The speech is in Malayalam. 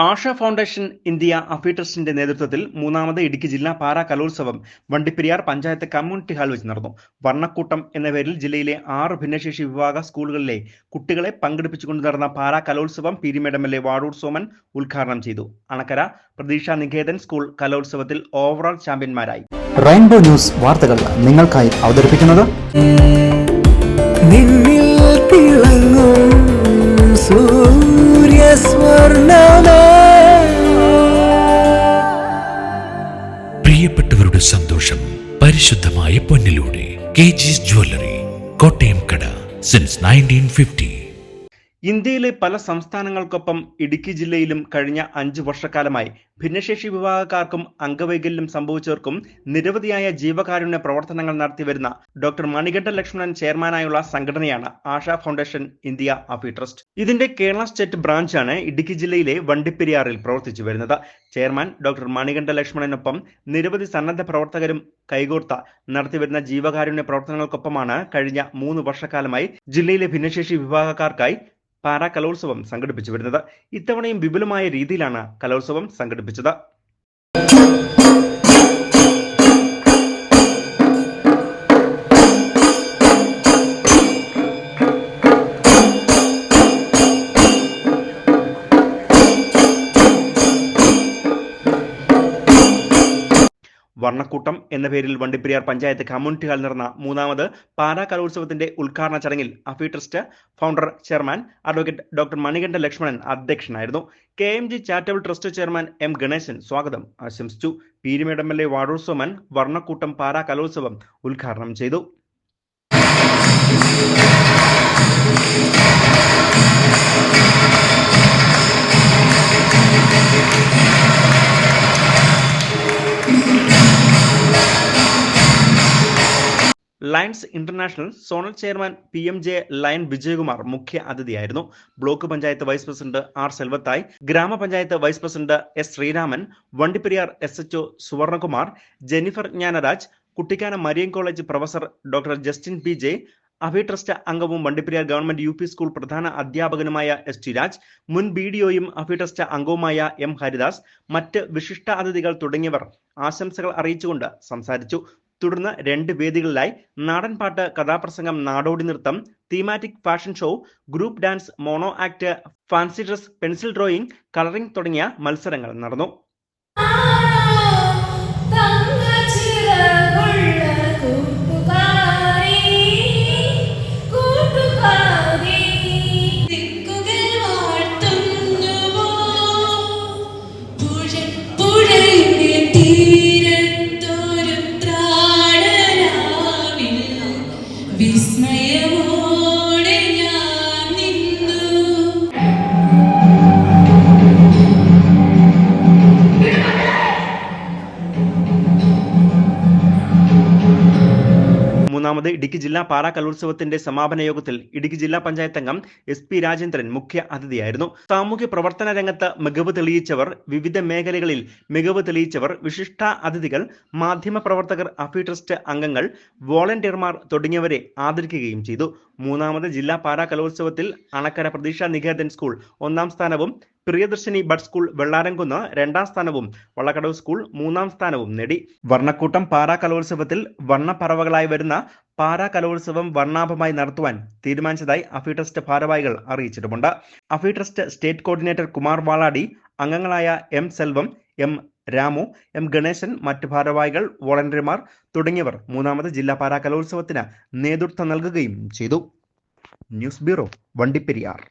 ആശ ഫൗണ്ടേഷൻ ഇന്ത്യ അഫി ട്രസ്റ്റിന്റെ നേതൃത്വത്തിൽ മൂന്നാമത് ഇടുക്കി ജില്ലാ പാരാ കലോത്സവം വണ്ടിപ്പെരിയാർ പഞ്ചായത്ത് കമ്മ്യൂണിറ്റി ഹാൾ വെച്ച് നടന്നു. വർണ്ണക്കൂട്ടം എന്ന പേരിൽ ജില്ലയിലെ 6 ഭിന്നശേഷി വിഭാഗ സ്കൂളുകളിലെ കുട്ടികളെ പങ്കെടുപ്പിച്ചുകൊണ്ട് നടന്ന പാരാ കലോത്സവം പീരിമേട് MLA വാഴൂർ സോമൻ ഉദ്ഘാടനം ചെയ്തു. അണക്കര പ്രതീക്ഷ നികേതൻ സ്കൂൾ കലോത്സവത്തിൽ ഓവറോൾ ചാമ്പ്യന്മാരായി. റെയിൻബോ ന്യൂസ് വാർത്തകൾ നിങ്ങൾക്കായി അവതരിപ്പിക്കുന്നത് പ്രിയപ്പെട്ടവരുടെ സന്തോഷം പരിശുദ്ധമായ പൊന്നിലൂടെ KG's ജ്വല്ലറി, കോട്ടയം കട, സിൻസ് 1950. ഇന്ത്യയിലെ പല സംസ്ഥാനങ്ങൾക്കൊപ്പം ഇടുക്കി ജില്ലയിലും കഴിഞ്ഞ 5 വർഷക്കാലമായി ഭിന്നശേഷി വിഭാഗക്കാർക്കും അംഗവൈകല്യം സംഭവിച്ചവർക്കും നിരവധിയായ ജീവകാരുണ്യ പ്രവർത്തനങ്ങൾ നടത്തിവരുന്ന ഡോക്ടർ മണികണ്ഠ ലക്ഷ്മണൻ ചെയർമാനായുള്ള സംഘടനയാണ് ആശ ഫൗണ്ടേഷൻ ഇന്ത്യ അഫി ട്രസ്റ്റ്. ഇതിന്റെ കേരള സ്റ്റേറ്റ് ബ്രാഞ്ചാണ് ഇടുക്കി ജില്ലയിലെ വണ്ടിപ്പെരിയാറിൽ പ്രവർത്തിച്ചു വരുന്നത്. ചെയർമാൻ ഡോക്ടർ മണികണ്ഠ ലക്ഷ്മണനൊപ്പം നിരവധി സന്നദ്ധ പ്രവർത്തകരും കൈകോർത്ത നടത്തിവരുന്ന ജീവകാരുണ്യ പ്രവർത്തനങ്ങൾക്കൊപ്പമാണ് കഴിഞ്ഞ 3 വർഷക്കാലമായി ജില്ലയിലെ ഭിന്നശേഷി വിഭാഗക്കാർക്കായി പാരാ കലോത്സവം സംഘടിപ്പിച്ചു വരുന്നത്. ഇത്തവണയും വിപുലമായ രീതിയിലാണ് കലോത്സവം സംഘടിപ്പിച്ചത്. വർണ്ണക്കൂട്ടം എന്ന പേരിൽ വണ്ടിപ്പെരിയാർ പഞ്ചായത്ത് കമ്മ്യൂണിറ്റി ഹാളിൽ നടന്ന മൂന്നാമത് പാരാ കലോത്സവത്തിന്റെ ഉദ്ഘാടന ചടങ്ങിൽ അഫി trust founder chairman advocate doctor Manikanta Lakshmanan അധ്യക്ഷനായിരുന്നു. KMG charitable trust chairman M Ganesan സ്വാഗതം ആശംസിച്ചു. പീരിമേട് MLA വാഴൂർ സോമൻ വർണ്ണക്കൂട്ടം പാരാ കലോത്സവം ഉദ്ഘാടനം ചെയ്തു. Lions International zonal chairman PMJ lion Vijayakumar മുഖ്യ അതിഥിയായിരുന്നു. Block panchayat vice president R Selvathai, ഗ്രാമപഞ്ചായത്ത് vice president S Sreeraman, Vandiperiyar SHO Suvarnakumar, Jennifer Jnanaraj, Kuttikkanam Marian college professor doctor Justin PJ, അഫി ട്രസ്റ്റ് അംഗവും വണ്ടിപ്പെരിയാർ ഗവൺമെന്റ് UP സ്കൂൾ പ്രധാന അധ്യാപകനുമായ ST രാജ്, മുൻ BDOയും അഫി ട്രസ്റ്റ് അംഗവുമായ M ഹരിദാസ്, മറ്റ് വിശിഷ്ട അതിഥികൾ തുടങ്ങിയവർ ആശംസകൾ അറിയിച്ചുകൊണ്ട് സംസാരിച്ചു. തുടർന്ന് 2 വേദികളിലായി നാടൻപാട്ട്, കഥാപ്രസംഗം, നാടോടി നൃത്തം, thematic fashion show, group dance, mono act, fancy dress, pencil drawing, colouring തുടങ്ങിയ മത്സരങ്ങൾ നടന്നു. മൂന്നാമത് ഇടുക്കി ജില്ലാ പാരാ കലോത്സവത്തിന്റെ സമാപന യോഗത്തിൽ ഇടുക്കി ജില്ലാ പഞ്ചായത്ത് അംഗം SP രാജേന്ദ്രൻ മുഖ്യ അതിഥിയായിരുന്നു. സാമൂഹ്യ പ്രവർത്തന രംഗത്ത് മികവ് തെളിയിച്ചവർ, വിവിധ മേഖലകളിൽ മികവ് തെളിയിച്ചവർ, വിശിഷ്ട അതിഥികൾ, മാധ്യമ പ്രവർത്തകർ, അഫി ട്രസ്റ്റ് അംഗങ്ങൾ, വോളണ്ടിയർമാർ തുടങ്ങിയവരെ ആദരിക്കുകയും ചെയ്തു. മൂന്നാമത് ജില്ലാ പാരാ കലോത്സവത്തിൽ അണക്കര പ്രതീക്ഷ നികേതൻ സ്കൂൾ 1ാം സ്ഥാനവും, പ്രിയദർശിനി ബഡ് സ്കൂൾ വെള്ളാരംകുന്ന് 2ാം സ്ഥാനവും, വള്ളക്കടവ് സ്കൂൾ 3ാം സ്ഥാനവും നേടി. വർണ്ണക്കൂട്ടം പാരാ കലോത്സവത്തിൽ വർണ്ണപ്പറവകളായി വരുന്ന പാരാ കലോത്സവം വർണ്ണാഭമായി നടത്തുവാൻ തീരുമാനിച്ചതായി അഫി ട്രസ്റ്റ് ഭാരവാഹികൾ അറിയിച്ചിട്ടുമുണ്ട്. അഫി trust state coordinator Kumar Valadi, അംഗങ്ങളായ M Selvam, M Ramu, M Ganesan, മറ്റ് ഭാരവാഹികൾ, വോളണ്ടിയർമാർ തുടങ്ങിയവർ മൂന്നാമത് ജില്ലാ പാരാ കലോത്സവത്തിന് നേതൃത്വം നൽകുകയും ചെയ്തു. News bureau, Vandiperiyar.